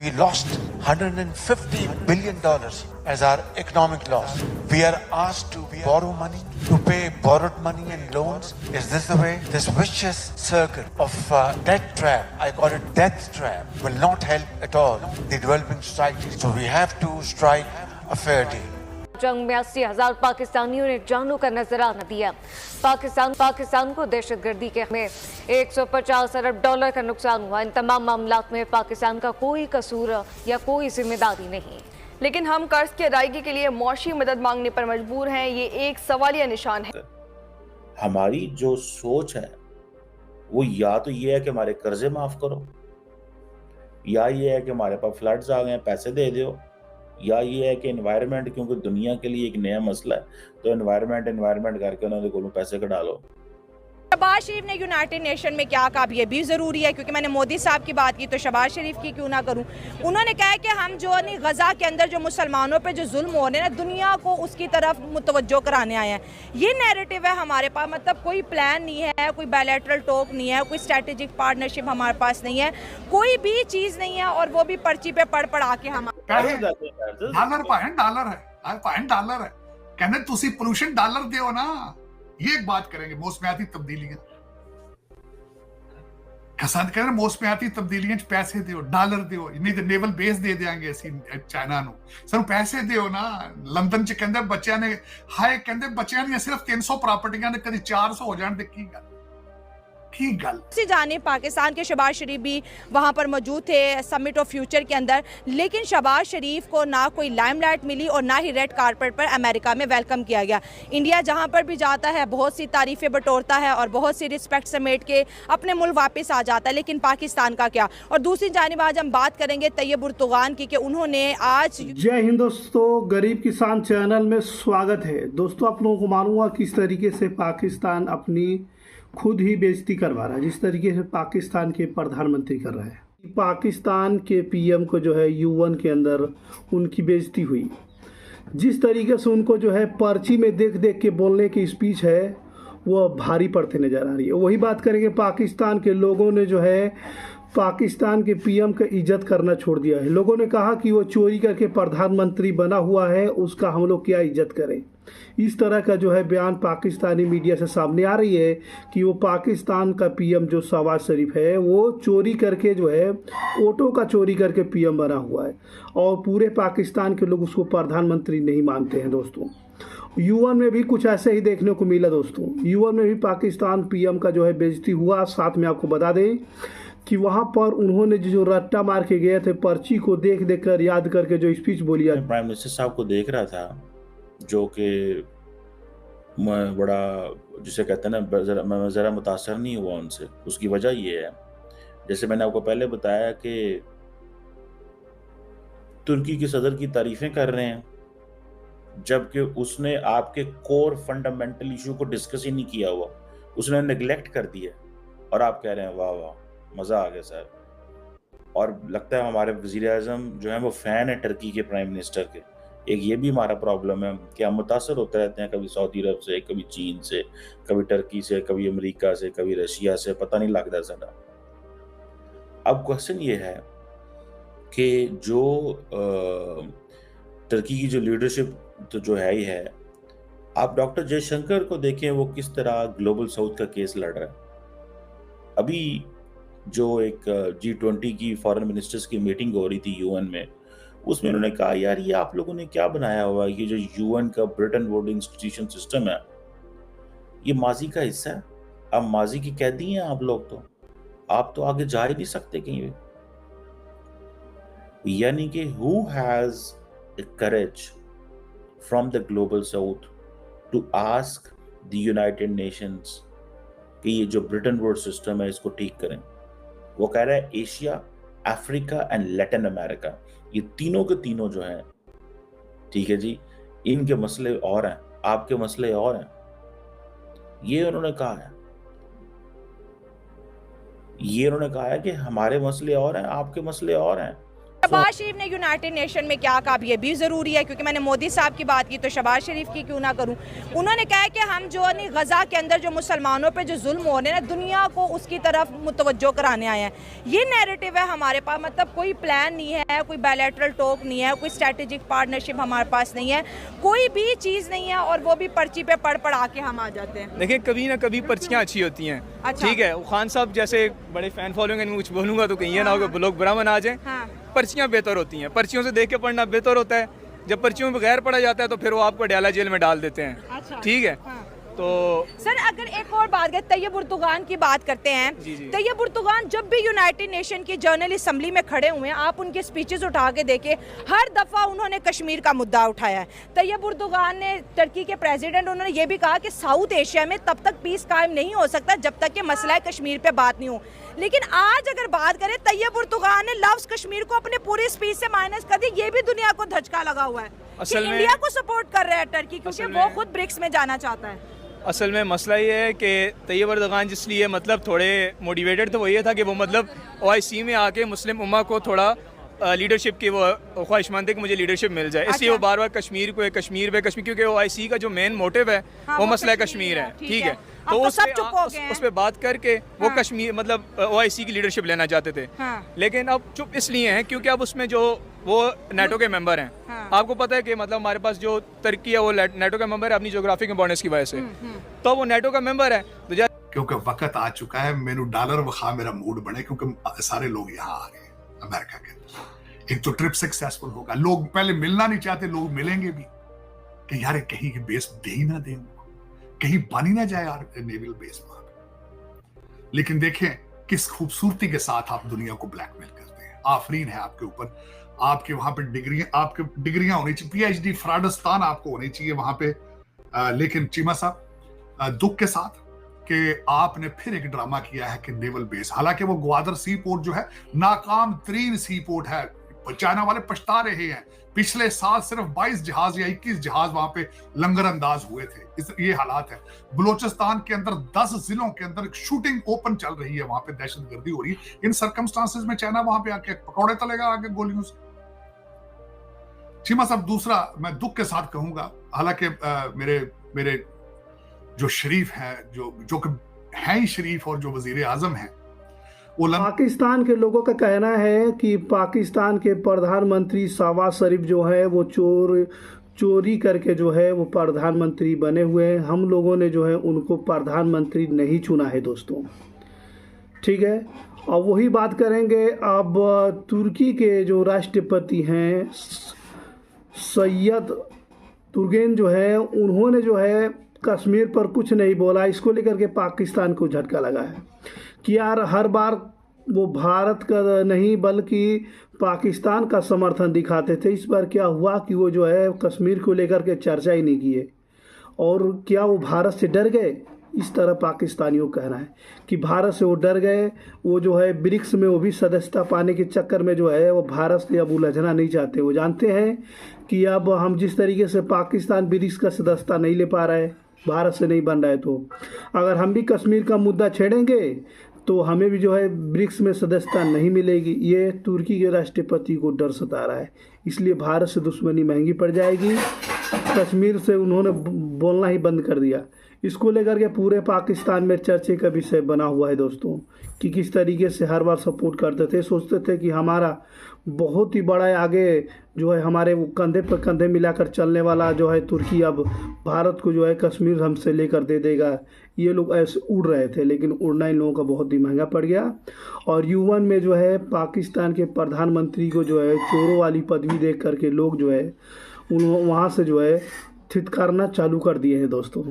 We lost $150 billion as our economic loss. We are asked to borrow money, to pay borrowed money and loans. Is this the way? This vicious circle of debt trap, I call it death trap, will not help at all the developing societies. So we have to strike a fair deal. जंग में 80,000 पाकिस्तानियों ने जानों का नजराना दिया। पाकिस्तान को दहशतगर्दी के में 150 अरब डॉलर का नुकसान हुआ। इन तमाम मामलात में पाकिस्तान का कोई कसूर या कोई जिम्मेदारी नहीं, लेकिन हम कर्ज की अदायगी के लिए मौशी मदद मांगने पर मजबूर हैं। ये एक सवालिया निशान है। हमारी जो सोच है वो या तो ये है कि हमारे कर्जे माफ करो, या ये है कि हमारे पास फ्लड्स आ गए पैसे दे दो, या ये है कि एनवायरनमेंट, क्योंकि दुनिया के लिए एक नया मसला है, तो एनवायरनमेंट करके उन्होंने को पैसे कटा लो। शहबाज शरीफ ने यूनाइटेड नेशन में क्या कहा, ये भी ज़रूरी है, क्योंकि मैंने मोदी साहब की बात की तो शहबाज शरीफ की क्यों ना करूं। उन्होंने कहा कि हम जो नहीं गज़ा के अंदर जो मुसलमानों पे जो जुल्म हो रहे हैं ना, दुनिया को उसकी तरफ मुतवज्जो कराने आए हैं। ये नैरेटिव है हमारे पास, मतलब कोई प्लान नहीं है, कोई बायलैटरल टॉक नहीं है, कोई स्ट्रेटेजिक पार्टनरशिप हमारे पास नहीं है, कोई भी चीज़ नहीं है, और वो भी पर्ची पे पढ़ के हम डॉलर है कहने तुसी पोल्यूशन डॉलर दो ना, ये एक बात करेंगे। मौसमियाती तब्दीलियां पसंद करें, मौसमियाती तब्दीलियां पैसे दो, डॉलर दो, नहीं तो नेवल बेस दे देंगे ਅਸੀਂ ਚਾਈਨਾ ਨੂੰ। ਸਾਨੂੰ ਪੈਸੇ ਦਿਓ ਨਾ। ਲੰਡਨ ਚ ਕਹਿੰਦੇ ਬੱਚਿਆਂ ਨੇ ਹਾਏ ਕਹਿੰਦੇ ਬੱਚਿਆਂ ਦੀਆਂ ਸਿਰਫ 300 ਪ੍ਰਾਪਰਟੀਆਂ ਨੇ, ਕਦੀ 400 ਹੋ ਜਾਣ ਤੇ ਕੀ ਗੱਲ। जाने पाकिस्तान के शहबाज शरीफ भी वहां पर मौजूद थे समिट ऑफ फ्यूचर के अंदर, लेकिन शहबाज शरीफ को ना कोई लाइमलाइट मिली और ना ही रेड कारपेट पर अमेरिका में वेलकम किया गया। इंडिया जहां पर भी जाता है बहुत सी तारीफें बटोरता है और बहुत सी रिस्पेक्ट समेट के अपने मुल्क वापस आ जाता है, लेकिन पाकिस्तान का क्या। और दूसरी जानिब आज हम बात करेंगे तैयब उर्तुगान की कि उन्होंने आज। जय हिंद दोस्तों, गरीब किसान चैनल में स्वागत है। दोस्तों आप लोगों को मालूम किस तरीके से पाकिस्तान अपनी खुद ही बेइज्जती करवा रहा है, जिस तरीके से पाकिस्तान के प्रधानमंत्री कर रहे हैं। पाकिस्तान के पीएम को जो है यूएन के अंदर उनकी बेइज्जती हुई, जिस तरीके से उनको जो है पर्ची में देख देख के बोलने की स्पीच है वो भारी पड़ते नज़र आ रही है। वही बात करेंगे, पाकिस्तान के लोगों ने जो है पाकिस्तान के पीएम का इज्जत करना छोड़ दिया है। लोगों ने कहा कि वो चोरी करके प्रधानमंत्री बना हुआ है, उसका हम लोग क्या इज्जत करें। इस तरह का जो है बयान पाकिस्तानी मीडिया से सामने आ रही है कि वो पाकिस्तान का पीएम जो शहबाज शरीफ है वो चोरी करके जो है वोटों का चोरी करके पीएम बना हुआ है, और पूरे पाकिस्तान के लोग उसको प्रधानमंत्री नहीं मानते हैं। दोस्तों यूएन में भी कुछ ऐसे ही देखने को मिला। दोस्तों यूएन में भी पाकिस्तान पीएम का जो है बेइज्जती हुआ। साथ में आपको बता दें कि वहाँ पर उन्होंने जो रट्टा मार के गए थे, पर्ची को देख देख कर याद करके जो स्पीच बोली। प्राइम मिनिस्टर साहब को देख रहा था, जो कि मैं बड़ा जिसे कहते हैं ना, मैं ज़रा मुतासर नहीं हुआ उनसे। उसकी वजह ये है, जैसे मैंने आपको पहले बताया कि तुर्की के सदर की तारीफें कर रहे हैं, जबकि उसने आपके कोर फंडामेंटल इशू को डिस्कस ही नहीं किया हुआ, उसने नेग्लेक्ट कर दिया, और आप कह रहे हैं वाह वाह मज़ा आ गया सर। और लगता है हमारे वज़ीर आज़म जो है वो फ़ैन है टर्की के प्राइम मिनिस्टर के। एक ये भी हमारा प्रॉब्लम है कि हम मुतासर होते रहते हैं, कभी सऊदी अरब से, कभी चीन से, कभी टर्की से, कभी अमेरिका से, कभी रशिया से, पता नहीं लगता साडा। अब क्वेश्चन ये है कि जो टर्की की जो लीडरशिप तो जो है ही है, आप डॉक्टर जयशंकर को देखें वो किस तरह ग्लोबल साउथ का केस लड़ रहा है। अभी जो एक G20 की फॉरेन मिनिस्टर्स की मीटिंग हो रही थी यूएन में, उसमें उन्होंने कहा यार ये आप लोगों ने क्या बनाया हुआ है, ये जो यूएन का ब्रिटेन वुड इंस्टीट्यूशन सिस्टम है ये माजी का हिस्सा है। अब माजी की कैदी हैं आप लोग, तो आप तो आगे जा ही नहीं सकते कहीं भी। यानी कि who has the courage from the global south to ask the United Nations कि ये जो ब्रिटेन वुड सिस्टम है इसको ठीक करें। वो कह रहा है Asia, Africa and Latin America, ये तीनों के तीनों जो हैं, ठीक है जी, इनके मसले और हैं, आपके मसले और हैं। ये उन्होंने कहा है, ये उन्होंने कहा है कि हमारे मसले और हैं, आपके मसले और हैं। शहबाज शरीफ ने यूनाइटेड नेशन में क्या कहा ये भी ज़रूरी है, क्योंकि मैंने मोदी साहब की बात की तो शहबाज शरीफ की क्यों ना करूं। उन्होंने कहा कि हम जो है गज़ा के अंदर जो मुसलमानों पे जो जुल्म हो रहे हैं ना, दुनिया को उसकी तरफ मुतवज्जो कराने आए हैं। ये नैरेटिव है हमारे पास, मतलब कोई प्लान नहीं है, कोई बायलैटरल टॉक नहीं है, कोई स्ट्रेटेजिक पार्टनरशिप हमारे पास नहीं है, कोई भी चीज़ नहीं है, और वो भी पर्ची पे पढ़ पढ़ा के हम आ जाते हैं। देखिए कभी ना कभी पर्चियाँ अच्छी होती हैं। अच्छा। ठीक है, खान साहब जैसे बड़े फैन फॉलोइंग है, कुछ बोलूँगा तो कहीं ये ना हो कि लोग बुरा मना जाए। हाँ। पर्चियाँ बेहतर होती हैं, पर्चियों से देख के पढ़ना बेहतर होता है। जब पर्चियों में बगैर पढ़ा जाता है तो फिर वो आपको डाला जेल में डाल देते हैं। अच्छा। ठीक है। हाँ। तो सर अगर एक और बात करें, तैयब उर्दुगान की बात करते हैं। जी, जी। तैयब उर्दुगान जब भी यूनाइटेड नेशन की जनरल असम्बली में खड़े हुए हैं, आप उनके स्पीचेस उठा के देखें, हर दफ़ा उन्होंने कश्मीर का मुद्दा उठाया है। तैयब उर्दुगान ने, टर्की के प्रेसिडेंट, उन्होंने ये भी कहा कि साउथ एशिया में तब तक पीस कायम नहीं हो सकता जब तक कि मसला कश्मीर पे बात नहीं हो। लेकिन आज अगर बात करें, तैयब उर्दुगान ने लफ्ज़ कश्मीर को अपने पूरे स्पीच से माइनस कर दी। ये भी दुनिया को धचका लगा हुआ है कि असल में इंडिया को सपोर्ट कर रहा है टर्की, क्योंकि असल वो में- खुद ब्रिक्स में जाना चाहता है। असल में मसला ये है कि तैयब उर्दुगान जिसलिए मतलब थोड़े मोटिवेटेड थे, वो ये था कि वो मतलब OIC में आके मुस्लिम उम्मा को थोड़ा लीडरशिप की वो ख्वाहिशमंद है कि मुझे लीडरशिप मिल जाए। इसलिए वो बार बार कश्मीर क्योंकि OIC का जो मेन मोटिव है हाँ, वो वो मसला कश्मीर कश्मीर है। है, ठीक ठीक है। है, अब तो सब चुप हो गए हैं। उस पर बात करके वो हाँ। कश्मीर मतलब OIC की लीडरशिप लेना चाहते थे। हाँ। लेकिन अब चुप इसलिए हैं क्योंकि अब उसमें जो वो NATO के मेंबर हैं। हाँ। आपको पता है कि मतलब हमारे पास जो तुर्की है वो NATO का मेंबर है अपनी जोग्राफिक इंपॉर्टेंस की वजह से। तो वो NATO का मेंबर है तो क्योंकि वक्त आ चुका है, मैनू डॉलर वखा मेरा मूड बने, क्योंकि सारे लोग यहाँ आ रहे हैं अमेरिका के। एक तो ट्रिप सक्सेसफुल होगा, लोग पहले मिलना नहीं चाहते, लोग मिलेंगे भी कि यार कहीं की बेस दे ही ना दे, कहीं बन ही ना जाए यार नेवल बेस वहां पे। लेकिन देखें किस खूबसूरती के साथ आप दुनिया को ब्लैकमेल करते हैं। आफरीन है आपके ऊपर, आपके वहां पे डिग्रियां होनी चाहिए, PhD फ्राडस्तान आपको होनी चाहिए वहां पे। लेकिन चीमा साहब दुख के साथ कि आपने फिर एक ड्रामा किया है कि नेवल बेस, हालांकि वो ग्वादर सी पोर्ट जो है नाकाम तरीन सी पोर्ट है, चाइना वाले पछता रहे हैं। पिछले साल सिर्फ 22 जहाज या 21 जहाज वहां पे लंगर अंदाज हुए थे। ये हालात है। बलूचिस्तान के अंदर 10 जिलों के अंदर शूटिंग ओपन चल रही है, वहां पे दहशतगर्दी हो रही है। इन सर्कमस्टांसेस में चाइना वहां पे आके पकौड़े तलेगा आगे गोलियों से। चीमा साहब, दूसरा मैं दुख के साथ कहूंगा, हालांकि मेरे जो शरीफ है, जो कि है ही शरीफ और जो वजीर आजम है, पाकिस्तान के लोगों का कहना है कि पाकिस्तान के प्रधानमंत्री शहबाज शरीफ जो है वो चोरी करके जो है वो प्रधानमंत्री बने हुए हैं। हम लोगों ने जो है उनको प्रधानमंत्री नहीं चुना है दोस्तों। ठीक है, और वही बात करेंगे अब तुर्की के जो राष्ट्रपति हैं सैयद तुर्गेन जो है, उन्होंने जो है कश्मीर पर कुछ नहीं बोला। इसको लेकर के पाकिस्तान को झटका लगा है कि यार हर बार वो भारत का नहीं बल्कि पाकिस्तान का समर्थन दिखाते थे। इस बार क्या हुआ कि वो जो है कश्मीर को लेकर के चर्चा ही नहीं किए, और क्या वो भारत से डर गए? इस तरह पाकिस्तानियों का कहना है कि भारत से वो डर गए। वो जो है ब्रिक्स में वो भी सदस्यता पाने के चक्कर में जो है वो भारत से अब उलझना नहीं चाहते। वो जानते हैं कि अब हम जिस तरीके से पाकिस्तान ब्रिक्स का सदस्यता नहीं ले पा रहा है, भारत से नहीं बन रहा है, तो अगर हम भी कश्मीर का मुद्दा छेड़ेंगे तो हमें भी जो है ब्रिक्स में सदस्यता नहीं मिलेगी। ये तुर्की के राष्ट्रपति को डर सता रहा है, इसलिए भारत से दुश्मनी महंगी पड़ जाएगी। कश्मीर से उन्होंने बोलना ही बंद कर दिया। इसको लेकर के पूरे पाकिस्तान में चर्चे का विषय बना हुआ है दोस्तों कि किस तरीके से हर बार सपोर्ट करते थे, सोचते थे कि हमारा बहुत ही बड़ा आगे जो है हमारे वो कंधे पर कंधे मिलाकर चलने वाला जो है तुर्की अब भारत को जो है कश्मीर हमसे लेकर दे देगा। ये लोग ऐसे उड़ रहे थे, लेकिन उड़ना इन लोगों का बहुत ही महंगा पड़ गया। और UN में जो है पाकिस्तान के प्रधानमंत्री को जो है चोरों वाली पदवी देख करके लोग जो है वहाँ से जो है थितकारना चालू कर दिए हैं दोस्तों।